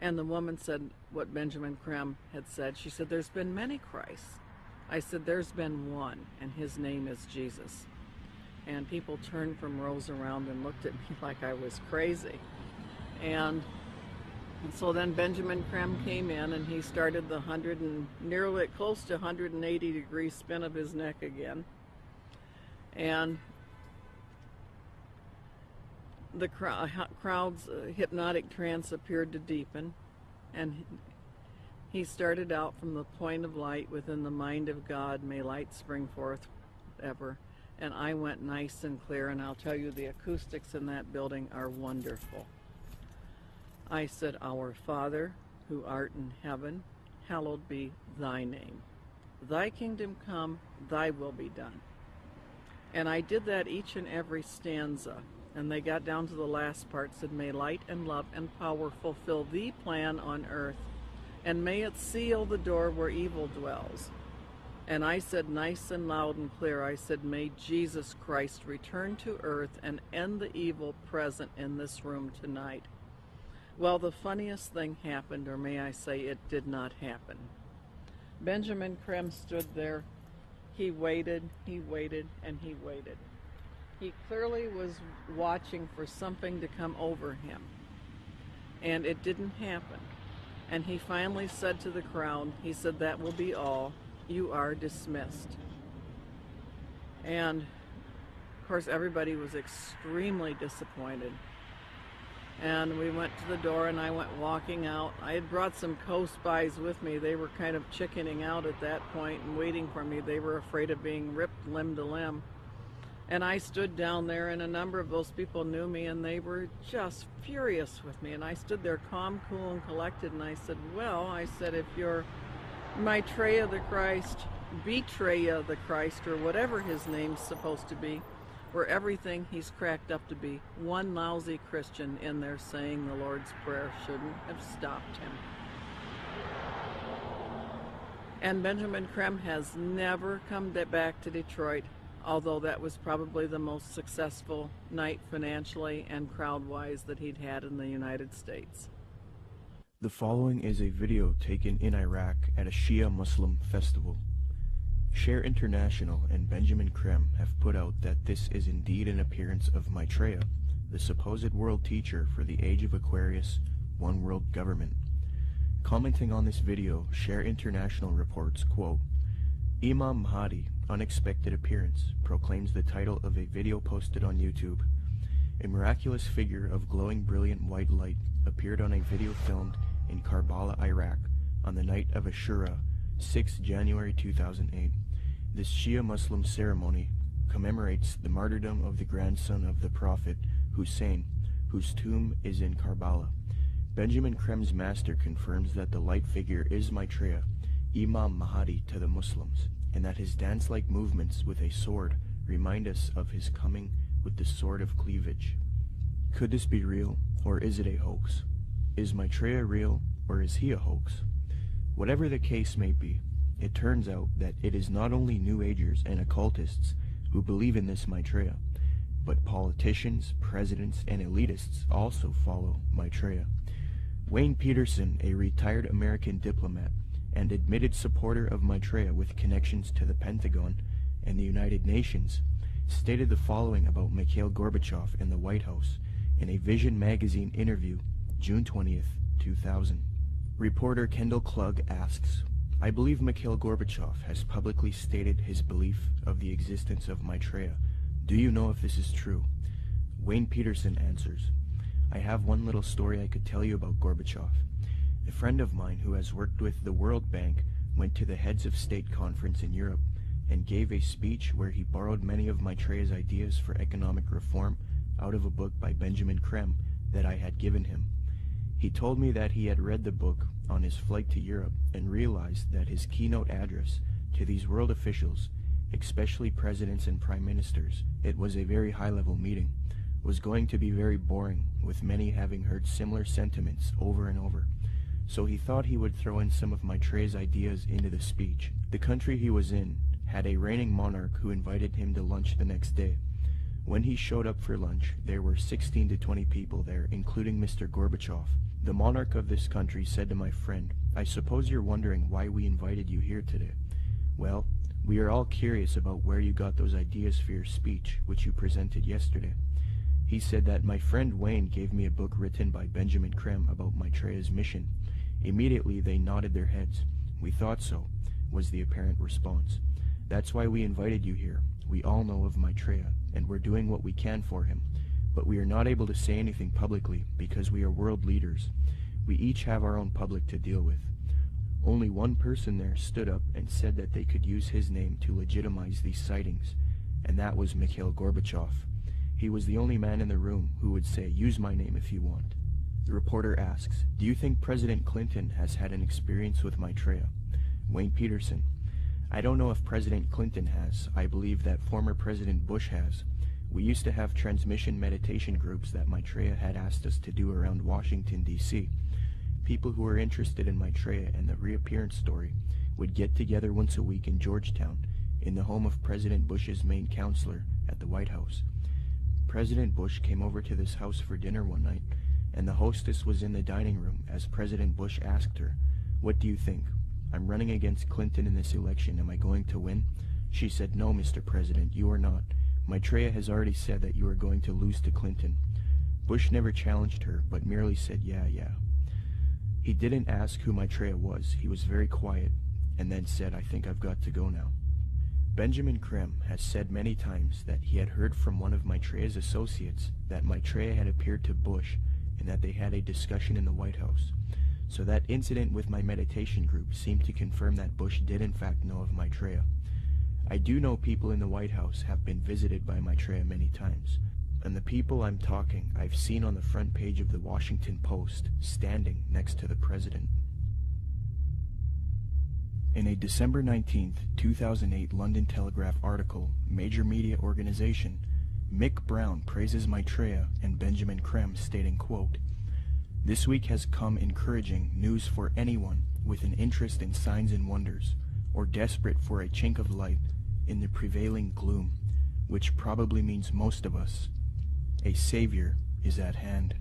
And the woman said what Benjamin Creme had said. She said, there's been many Christs. I said, there's been one, and his name is Jesus. And people turned from rows around and looked at me like I was crazy. And so then Benjamin Creme came in, and he started the nearly close to 180 degree spin of his neck again. And the crowd's hypnotic trance appeared to deepen, and he started out from the point of light within the mind of God, may light spring forth ever. And I went nice and clear, and I'll tell you, the acoustics in that building are wonderful. I said, Our Father, who art in heaven, hallowed be thy name. Thy kingdom come, thy will be done. And I did that each and every stanza. And they got down to the last part, said, may light and love and power fulfill the plan on earth, and may it seal the door where evil dwells. And I said nice and loud and clear, I said, may Jesus Christ return to earth and end the evil present in this room tonight. Well, the funniest thing happened, or may I say it did not happen. Benjamin Creme stood there. He waited, and he waited. He clearly was watching for something to come over him. And it didn't happen. And he finally said to the crowd, he said, that will be all. You are dismissed. And of course everybody was extremely disappointed. And we went to the door, and I went walking out. I had brought some co-spies with me. They were kind of chickening out at that point and waiting for me. They were afraid of being ripped limb to limb. And I stood down there, and a number of those people knew me, and they were just furious with me. And I stood there calm, cool, and collected, and I said, well, I said, if you're Maitreya the Christ, Betreya the Christ, or whatever his name's supposed to be, or everything he's cracked up to be, one lousy Christian in there saying the Lord's Prayer shouldn't have stopped him. And Benjamin Creme has never come back to Detroit, although that was probably the most successful night financially and crowd-wise that he'd had in the United States. The following is a video taken in Iraq at a Shia Muslim festival. Share International and Benjamin Creme have put out that this is indeed an appearance of Maitreya, the supposed world teacher for the Age of Aquarius, One World Government. Commenting on this video, Share International reports, quote, Imam Mahdi, unexpected appearance, proclaims the title of a video posted on YouTube. A miraculous figure of glowing brilliant white light appeared on a video filmed in Karbala, Iraq, on the night of Ashura, 6 January 2008. This Shia Muslim ceremony commemorates the martyrdom of the grandson of the Prophet, Hussein, whose tomb is in Karbala. Benjamin Creme's master confirms that the light figure is Maitreya, Imam Mahdi to the Muslims, and that his dance-like movements with a sword remind us of his coming with the sword of cleavage. Could this be real, or is it a hoax? Is Maitreya real, or is he a hoax? Whatever the case may be, it turns out that it is not only New Agers and occultists who believe in this Maitreya, but politicians, presidents, and elitists also follow Maitreya. Wayne Peterson, a retired American diplomat and admitted supporter of Maitreya with connections to the Pentagon and the United Nations, stated the following about Mikhail Gorbachev and the White House in a Vision magazine interview, June 20th, 2000. Reporter Kendall Klug asks, I believe Mikhail Gorbachev has publicly stated his belief of the existence of Maitreya. Do you know if this is true? Wayne Peterson answers, I have one little story I could tell you about Gorbachev. A friend of mine who has worked with the World Bank went to the Heads of State conference in Europe and gave a speech where he borrowed many of Maitreya's ideas for economic reform out of a book by Benjamin Creme that I had given him. He told me that he had read the book on his flight to Europe and realized that his keynote address to these world officials, especially presidents and prime ministers, it was a very high-level meeting, was going to be very boring, with many having heard similar sentiments over and over. So he thought he would throw in some of Maitreya's ideas into the speech. The country he was in had a reigning monarch who invited him to lunch the next day. When he showed up for lunch, there were 16 to 20 people there, including Mr. Gorbachev. The monarch of this country said to my friend, "I suppose you're wondering why we invited you here today. Well, we are all curious about where you got those ideas for your speech, which you presented yesterday." He said that my friend Wayne gave me a book written by Benjamin Creme about Maitreya's mission. Immediately they nodded their heads. "We thought so," was the apparent response. "That's why we invited you here. We all know of Maitreya, and we're doing what we can for him. But we are not able to say anything publicly because we are world leaders. We each have our own public to deal with." Only one person there stood up and said that they could use his name to legitimize these sightings, and that was Mikhail Gorbachev. He was the only man in the room who would say, "Use my name if you want." The reporter asks, "Do you think President Clinton has had an experience with Maitreya?" Wayne Peterson: "I don't know if President Clinton has. I believe that former President Bush has. We used to have transmission meditation groups that Maitreya had asked us to do around Washington, D.C. People who were interested in Maitreya and the reappearance story would get together once a week in Georgetown, in the home of President Bush's main counselor at the White House. President Bush came over to this house for dinner one night, and the hostess was in the dining room as President Bush asked her, 'What do you think? I'm running against Clinton in this election. Am I going to win?' She said, 'No, Mr. President, you are not. Maitreya has already said that you are going to lose to Clinton.' Bush never challenged her, but merely said, 'Yeah.' He didn't ask who Maitreya was. He was very quiet, and then said, 'I think I've got to go now.'" Benjamin Creme has said many times that he had heard from one of Maitreya's associates that Maitreya had appeared to Bush and that they had a discussion in the White House. So that incident with my meditation group seemed to confirm that Bush did in fact know of Maitreya. I do know people in the White House have been visited by Maitreya many times, and the people I'm talking I've seen on the front page of the Washington Post, standing next to the president. In a December 19, 2008 London Telegraph article, Major Media Organization, Mick Brown praises Maitreya and Benjamin Creme, stating, quote, "This week has come encouraging news for anyone with an interest in signs and wonders, or desperate for a chink of light in the prevailing gloom, which probably means most of us. A savior is at hand."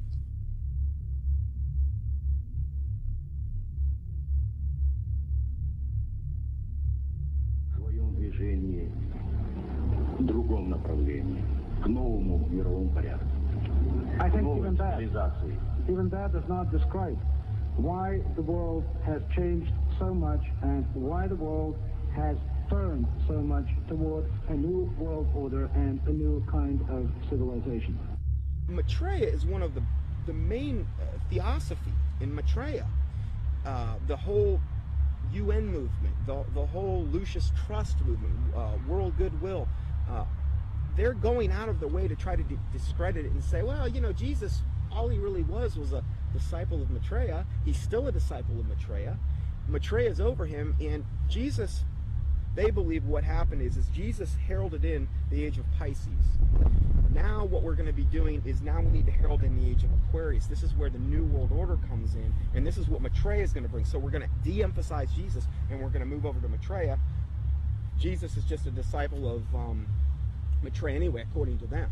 Другом направлении, к новому мировому порядку. I think even that does not describe why the world has changed so much and why the world has turned so much toward a new world order and a new kind of civilization. Maitreya is one of the main theosophy in Maitreya. The whole UN movement, the whole Lucius Trust movement, world goodwill, they're going out of their way to try to discredit it and say, well, you know, Jesus, all he really was a disciple of Maitreya. He's still a disciple of Maitreya. Maitreya is over him, and Jesus, they believe what happened is Jesus heralded in the age of Pisces. Now what we're going to be doing is now we need to herald in the age of Aquarius. This is where the New World Order comes in, and this is what Maitreya is going to bring. So we're going to de-emphasize Jesus, and we're going to move over to Maitreya. Jesus is just a disciple of Maitreya anyway, according to them.